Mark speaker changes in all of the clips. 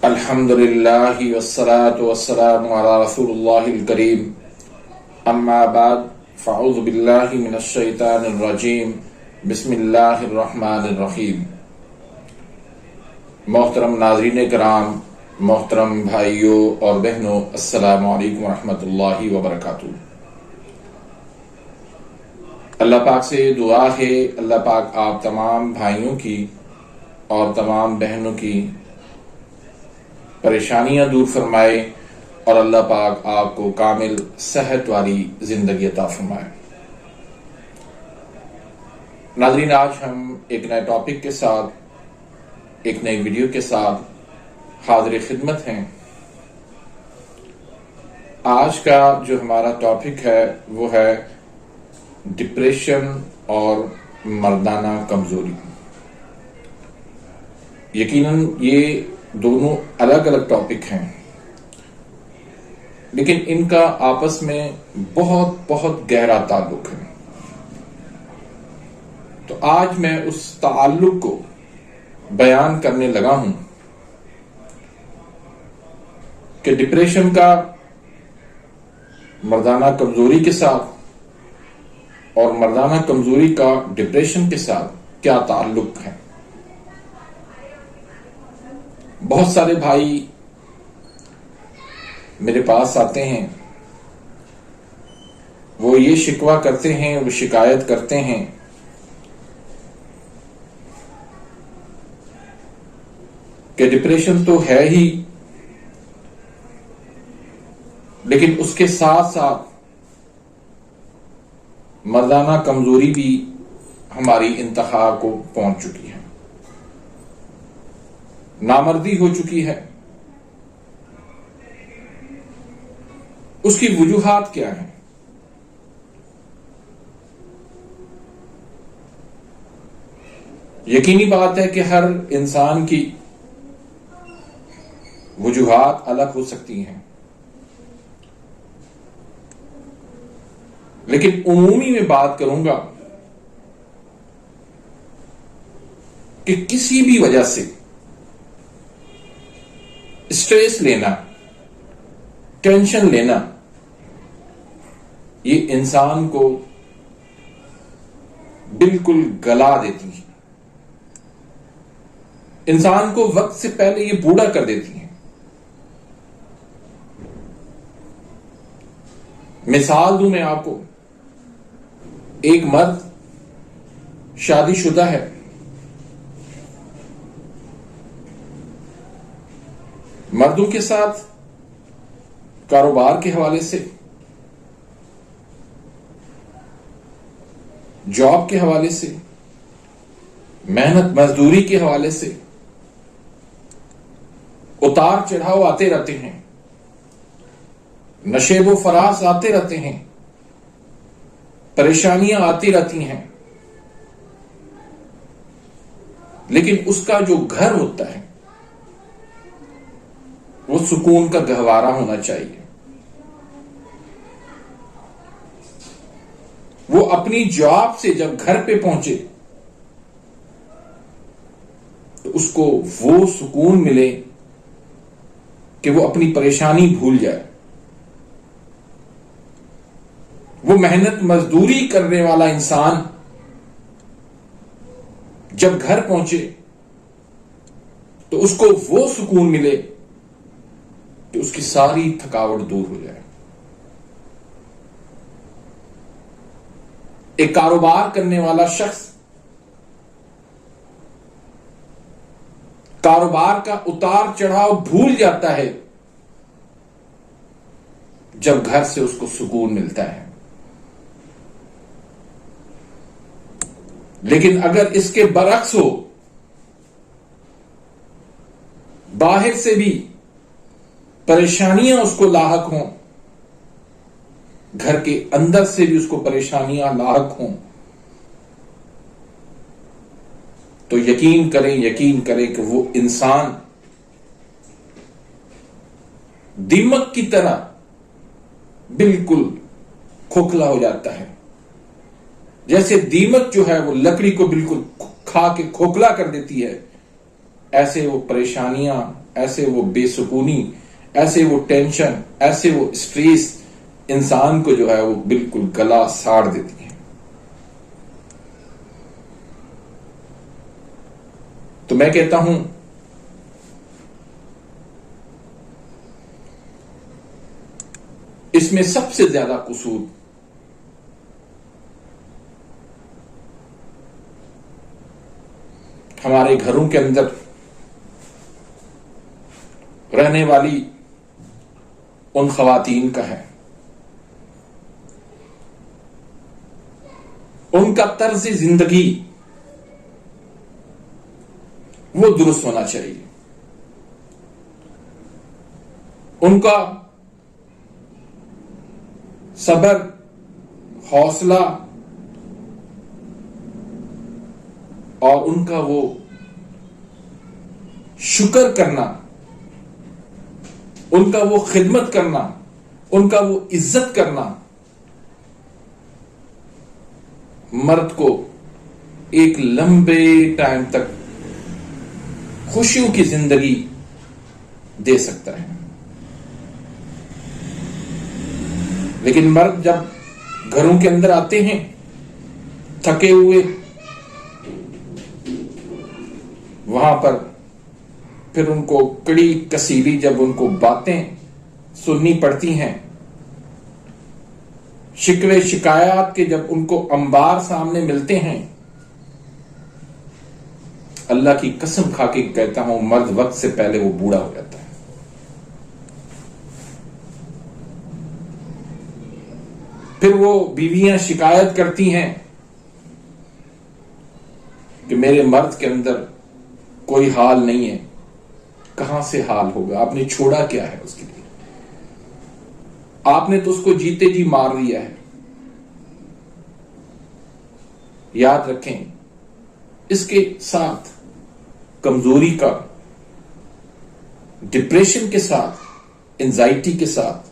Speaker 1: الحمد للہ والصلاة والسلام علی رسول اللہ الکریم اما بعد فاعوذ باللہ من الشیطان الرجیم بسم اللہ الرحمن الرحیم۔ محترم ناظرین کرام، محترم بھائیوں اور بہنوں، السلام علیکم ورحمۃ اللہ وبرکاتہ۔ اللہ پاک سے دعا ہے اللہ پاک آپ تمام بھائیوں کی اور تمام بہنوں کی پریشانیاں دور فرمائے اور اللہ پاک آپ کو کامل صحت والی زندگی عطا فرمائے۔ ناظرین، آج ہم ایک نئے ٹاپک کے ساتھ، ایک نئی ویڈیو کے ساتھ حاضر خدمت ہیں۔ آج کا جو ہمارا ٹاپک ہے وہ ہے ڈپریشن اور مردانہ کمزوری۔ یقیناً یہ دونوں الگ الگ ٹاپک ہیں، لیکن ان کا آپس میں بہت گہرا تعلق ہے۔ تو آج میں اس تعلق کو بیان کرنے لگا ہوں کہ ڈپریشن کا مردانہ کمزوری کے ساتھ اور مردانہ کمزوری کا ڈپریشن کے ساتھ کیا تعلق ہے۔ بہت سارے بھائی میرے پاس آتے ہیں، وہ یہ شکوہ کرتے ہیں، وہ شکایت کرتے ہیں کہ ڈپریشن تو ہے ہی، لیکن اس کے ساتھ ساتھ مردانہ کمزوری بھی ہماری انتہا کو پہنچ چکی ہے، نامردی ہو چکی ہے۔ اس کی وجوہات کیا ہیں؟ یقینی بات ہے کہ ہر انسان کی وجوہات الگ ہو سکتی ہیں، لیکن عمومی میں بات کروں گا کہ کسی بھی وجہ سے اسٹریس لینا، ٹینشن لینا، یہ انسان کو بالکل گلا دیتی ہے، انسان کو وقت سے پہلے یہ بوڑھا کر دیتی ہے۔ مثال دوں میں آپ کو، ایک مرد شادی شدہ ہے، مردوں کے ساتھ کاروبار کے حوالے سے، جاب کے حوالے سے، محنت مزدوری کے حوالے سے اتار چڑھاؤ آتے رہتے ہیں، نشیب و فراز آتے رہتے ہیں، پریشانیاں آتی رہتی ہیں، لیکن اس کا جو گھر ہوتا ہے وہ سکون کا گہوارہ ہونا چاہیے۔ وہ اپنی جاب سے جب گھر پہ پہنچے تو اس کو وہ سکون ملے کہ وہ اپنی پریشانی بھول جائے۔ وہ محنت مزدوری کرنے والا انسان جب گھر پہنچے تو اس کو وہ سکون ملے کہ اس کی ساری تھکاوٹ دور ہو جائے۔ ایک کاروبار کرنے والا شخص کاروبار کا اتار چڑھاؤ بھول جاتا ہے جب گھر سے اس کو سکون ملتا ہے، لیکن اگر اس کے برعکس ہو، باہر سے بھی پریشانیاں اس کو لاحق ہوں، گھر کے اندر سے بھی اس کو پریشانیاں لاحق ہوں، تو یقین کریں کہ وہ انسان دیمک کی طرح بالکل کھوکھلا ہو جاتا ہے۔ جیسے دیمک جو ہے وہ لکڑی کو بالکل کھا کے کھوکھلا کر دیتی ہے، ایسے وہ پریشانیاں ایسے وہ بے سکونی، ایسے وہ ٹینشن، ایسے وہ اسٹریس انسان کو جو ہے وہ بالکل گلا ساڑ دیتی ہیں۔ تو میں کہتا ہوں اس میں سب سے زیادہ قصور ہمارے گھروں کے اندر رہنے والی ان خواتین کا ہے۔ ان کا طرز زندگی وہ درست ہونا چاہیے، ان کا صبر، حوصلہ اور ان کا وہ شکر کرنا، ان کا وہ خدمت کرنا، ان کا وہ عزت کرنا مرد کو ایک لمبے ٹائم تک خوشیوں کی زندگی دے سکتا ہے۔ لیکن مرد جب گھروں کے اندر آتے ہیں تھکے ہوئے، وہاں پر پھر ان کو کڑی کسیلی جب ان کو باتیں سننی پڑتی ہیں، شکوے شکایات کے جب ان کو انبار سامنے ملتے ہیں، اللہ کی قسم کھا کے کہتا ہوں مرد وقت سے پہلے وہ بوڑھا ہو جاتا ہے۔ پھر وہ بیویاں شکایت کرتی ہیں کہ میرے مرد کے اندر کوئی حال نہیں ہے۔ کہاں سے حال ہوگا؟ آپ نے چھوڑا کیا ہے اس کے لیے؟ آپ نے تو اس کو جیتے جی مار دیا ہے۔ یاد رکھیں، اس کے ساتھ کمزوری کا، ڈپریشن کے ساتھ، انزائٹی کے ساتھ،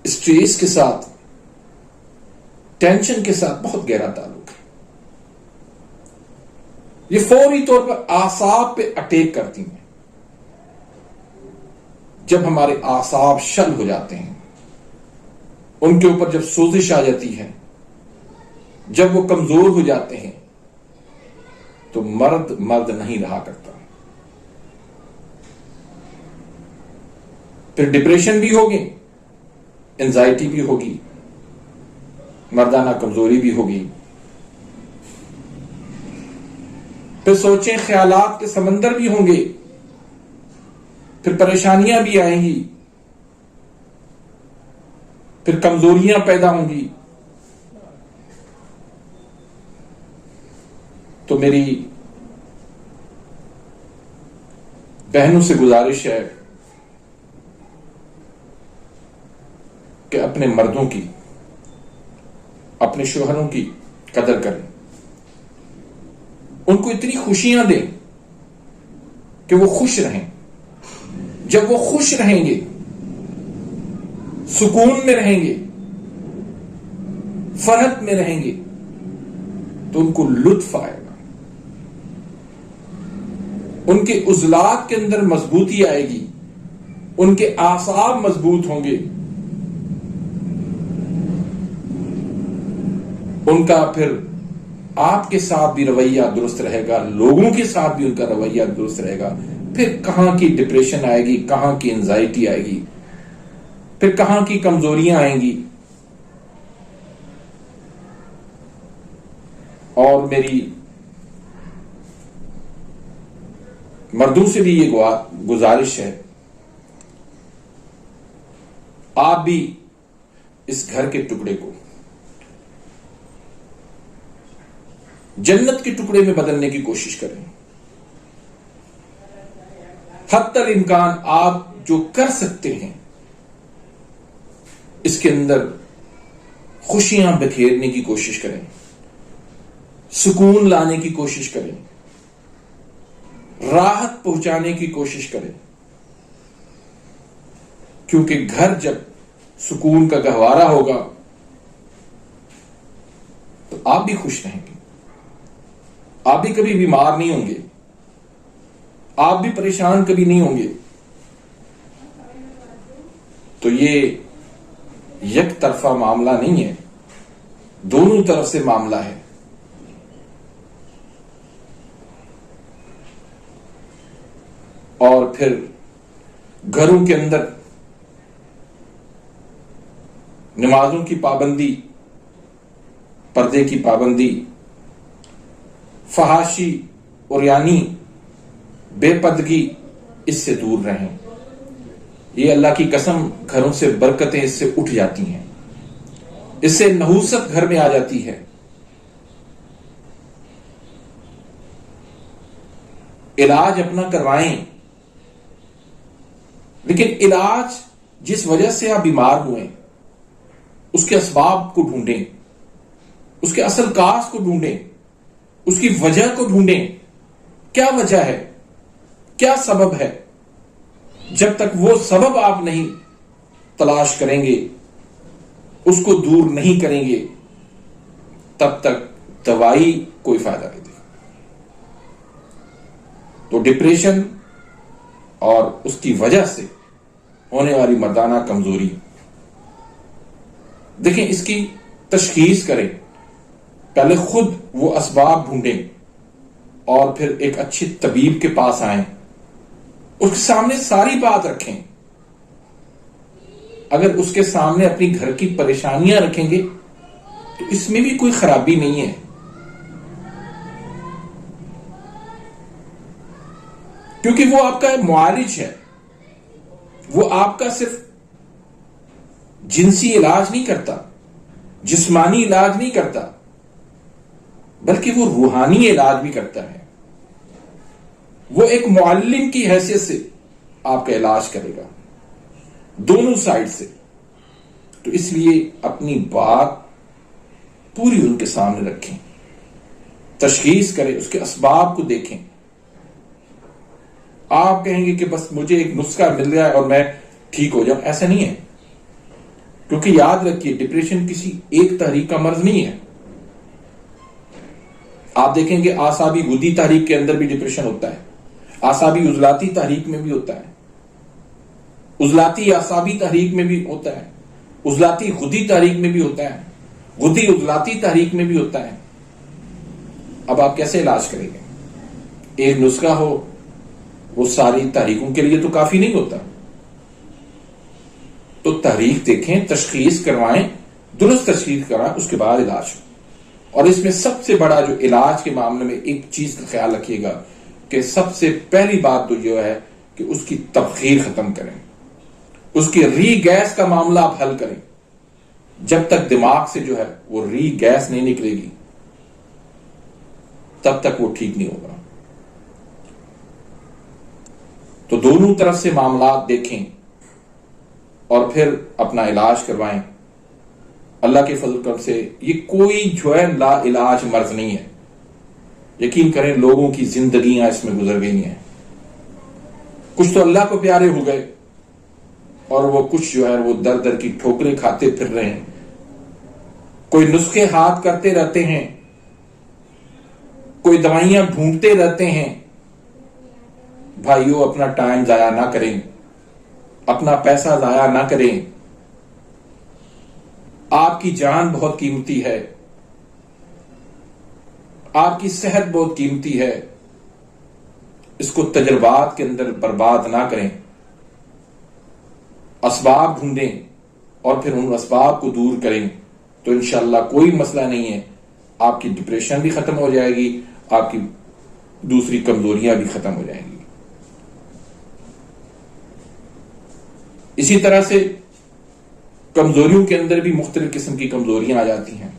Speaker 1: اسٹریس کے ساتھ، ٹینشن کے ساتھ بہت گہرا تعلق ہے۔ یہ فوری طور پر اعصاب پہ اٹیک کرتی ہیں۔ جب ہمارے اعصاب شل ہو جاتے ہیں، ان کے اوپر جب سوزش آ جاتی ہے، جب وہ کمزور ہو جاتے ہیں، تو مرد نہیں رہا کرتا۔ پھر ڈپریشن بھی ہوگی، انزائٹی بھی ہوگی، مردانہ کمزوری بھی ہوگی، پھر سوچیں خیالات کے سمندر بھی ہوں گے، پھر پریشانیاں بھی آئیں گی، پھر کمزوریاں پیدا ہوں گی۔ تو میری بہنوں سے گزارش ہے کہ اپنے مردوں کی، اپنے شوہروں کی قدر کریں، ان کو اتنی خوشیاں دیں کہ وہ خوش رہیں۔ جب وہ خوش رہیں گے، سکون میں رہیں گے، فرحت میں رہیں گے، تو ان کو لطف آئے گا، ان کے عضلات کے اندر مضبوطی آئے گی، ان کے اعصاب مضبوط ہوں گے، ان کا پھر آپ کے ساتھ بھی رویہ درست رہے گا، لوگوں کے ساتھ بھی ان کا رویہ درست رہے گا۔ پھر کہاں کی ڈپریشن آئے گی، کہاں کی انزائٹی آئے گی، پھر کہاں کی کمزوریاں آئیں گی۔ اور میری مردوں سے بھی یہ گزارش ہے، آپ بھی اس گھر کے ٹکڑے کو جنت کے ٹکڑے میں بدلنے کی کوشش کریں۔ حتی الامکان آپ جو کر سکتے ہیں اس کے اندر خوشیاں بکھیرنے کی کوشش کریں، سکون لانے کی کوشش کریں، راحت پہنچانے کی کوشش کریں، کیونکہ گھر جب سکون کا گہوارہ ہوگا تو آپ بھی خوش رہیں گے، آپ بھی کبھی بیمار نہیں ہوں گے، آپ بھی پریشان کبھی نہیں ہوں گے. تو یہ یک طرفہ معاملہ نہیں ہے، دونوں طرف سے معاملہ ہے. اور پھر گھروں کے اندر نمازوں کی پابندی، پردے کی پابندی، فحاشی اور یعنی بے پردگی، اس سے دور رہیں. یہ اللہ کی قسم گھروں سے برکتیں اس سے اٹھ جاتی ہیں، اس سے نحوست گھر میں آ جاتی ہے. علاج اپنا کروائیں، لیکن علاج جس وجہ سے آپ بیمار ہوئے اس کے اسباب کو ڈھونڈیں، اس کے اصل کاز کو ڈھونڈیں، اس کی وجہ کو ڈھونڈیں. کیا وجہ ہے، کیا سبب ہے؟ جب تک وہ سبب آپ نہیں تلاش کریں گے، اس کو دور نہیں کریں گے، تب تک دوائی کوئی فائدہ نہیں دے گی. تو ڈپریشن اور اس کی وجہ سے ہونے والی مردانہ کمزوری، دیکھیں اس کی تشخیص کریں. پہلے خود وہ اسباب ڈھونڈیں اور پھر ایک اچھے طبیب کے پاس آئیں، اس کے سامنے ساری بات رکھیں. اگر اس کے سامنے اپنی گھر کی پریشانیاں رکھیں گے تو اس میں بھی کوئی خرابی نہیں ہے، کیونکہ وہ آپ کا معالج ہے. وہ آپ کا صرف جنسی علاج نہیں کرتا، جسمانی علاج نہیں کرتا، بلکہ وہ روحانی علاج بھی کرتا ہے. وہ ایک معلم کی حیثیت سے آپ کا علاج کرے گا، دونوں سائڈ سے. تو اس لیے اپنی بات پوری ان کے سامنے رکھیں، تشخیص کریں، اس کے اسباب کو دیکھیں. آپ کہیں گے کہ بس مجھے ایک نسخہ مل گیا اور میں ٹھیک ہو جاؤں، ایسا نہیں ہے. کیونکہ یاد رکھیے ڈپریشن کسی ایک تحریک کا مرض نہیں ہے. آپ دیکھیں گے اعصابی غدی تحریک کے اندر بھی ڈپریشن ہوتا ہے، اعصابی عضلاتی تحریک میں بھی ہوتا ہے، عضلاتی اعصابی تحریک میں بھی ہوتا ہے، عضلاتی غدی تحریک میں بھی ہوتا ہے، غدی عضلاتی تحریک میں بھی ہوتا ہے. اب آپ کیسے علاج کریں گے؟ ایک نسخہ ہو وہ ساری تحریکوں کے لیے تو کافی نہیں ہوتا. تو تحریک دیکھیں، تشخیص کروائیں، درست تشخیص کروائیں، اس کے بعد علاج ہو. اور اس میں سب سے بڑا جو علاج کے معاملے میں ایک چیز کا خیال رکھیے گا کہ سب سے پہلی بات تو جو ہے کہ اس کی تبخیر ختم کریں، اس کی ری گیس کا معاملہ آپ حل کریں. جب تک دماغ سے جو ہے وہ ری گیس نہیں نکلے گی تب تک وہ ٹھیک نہیں ہوگا. تو دونوں طرف سے معاملات دیکھیں اور پھر اپنا علاج کروائیں. اللہ کے فضل کرم سے یہ کوئی جو ہے لا علاج مرض نہیں ہے. یقین کریں لوگوں کی زندگیاں اس میں گزر گئی ہیں. کچھ تو اللہ کو پیارے ہو گئے اور وہ کچھ جو ہے وہ در در کی ٹھوکریں کھاتے پھر رہے ہیں. کوئی نسخے ہاتھ کرتے رہتے ہیں، کوئی دوائیاں ڈھونڈتے رہتے ہیں. بھائیو اپنا ٹائم ضائع نہ کریں، اپنا پیسہ ضائع نہ کریں. آپ کی جان بہت قیمتی ہے، آپ کی صحت بہت قیمتی ہے. اس کو تجربات کے اندر برباد نہ کریں. اسباب ڈھونڈیں اور پھر ان اسباب کو دور کریں تو انشاءاللہ کوئی مسئلہ نہیں ہے. آپ کی ڈپریشن بھی ختم ہو جائے گی، آپ کی دوسری کمزوریاں بھی ختم ہو جائیں گی. اسی طرح سے کمزوریوں کے اندر بھی مختلف قسم کی کمزوریاں آ جاتی ہیں.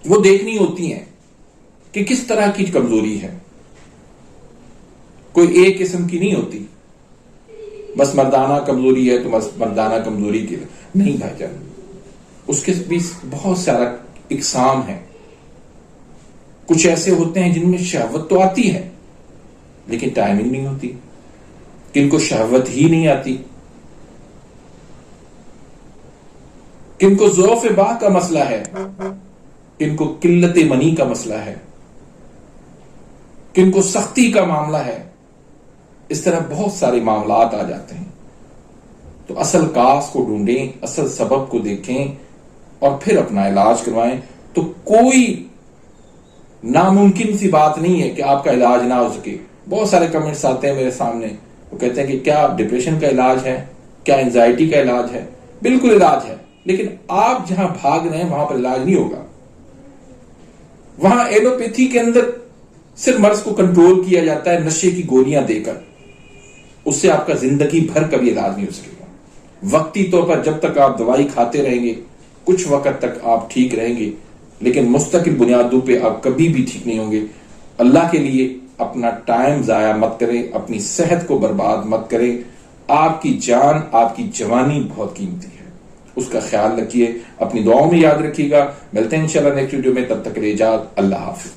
Speaker 1: وہ دیکھنی ہوتی ہیں کہ کس طرح کی کمزوری ہے. کوئی ایک قسم کی نہیں ہوتی بس مردانہ کمزوری ہے تو بس مردانہ کمزوری کی نہیں بھائی جان. اس کے بھی بہت سارا اقسام ہے. کچھ ایسے ہوتے ہیں جن میں شہوت تو آتی ہے لیکن ٹائمنگ نہیں ہوتی. کن کو شہوت ہی نہیں آتی، کن کو ضعف باہ کا مسئلہ ہے، کن کو قلت منی کا مسئلہ ہے، کن کو سختی کا معاملہ ہے. اس طرح بہت سارے معاملات آ جاتے ہیں. تو اصل کاز کو ڈھونڈیں، اصل سبب کو دیکھیں اور پھر اپنا علاج کروائیں. تو کوئی ناممکن سی بات نہیں ہے کہ آپ کا علاج نہ ہو سکے. بہت سارے کمنٹس آتے ہیں میرے سامنے، وہ کہتے ہیں کہ کیا ڈپریشن کا علاج ہے، کیا اینزائٹی کا علاج ہے؟ بالکل علاج ہے، لیکن آپ جہاں بھاگ رہے ہیں وہاں پر علاج نہیں ہوگا. وہاں ایلوپیتھی کے اندر صرف مرض کو کنٹرول کیا جاتا ہے نشے کی گولیاں دے کر، اس سے آپ کا زندگی بھر کبھی علاج نہیں ہو سکے گا. وقتی طور پر جب تک آپ دوائی کھاتے رہیں گے کچھ وقت تک آپ ٹھیک رہیں گے، لیکن مستقل بنیادوں پہ آپ کبھی بھی ٹھیک نہیں ہوں گے. اللہ کے لیے اپنا ٹائم ضائع مت کریں، اپنی صحت کو برباد مت کریں. آپ کی جان، آپ کی جوانی بہت قیمتی ہے، اس کا خیال رکھیے. اپنی دعاؤں میں یاد رکھیے گا. ملتے ہیں انشاءاللہ نیکسٹ ویڈیو میں، تب تک کے لیے اجازت. اللہ حافظ.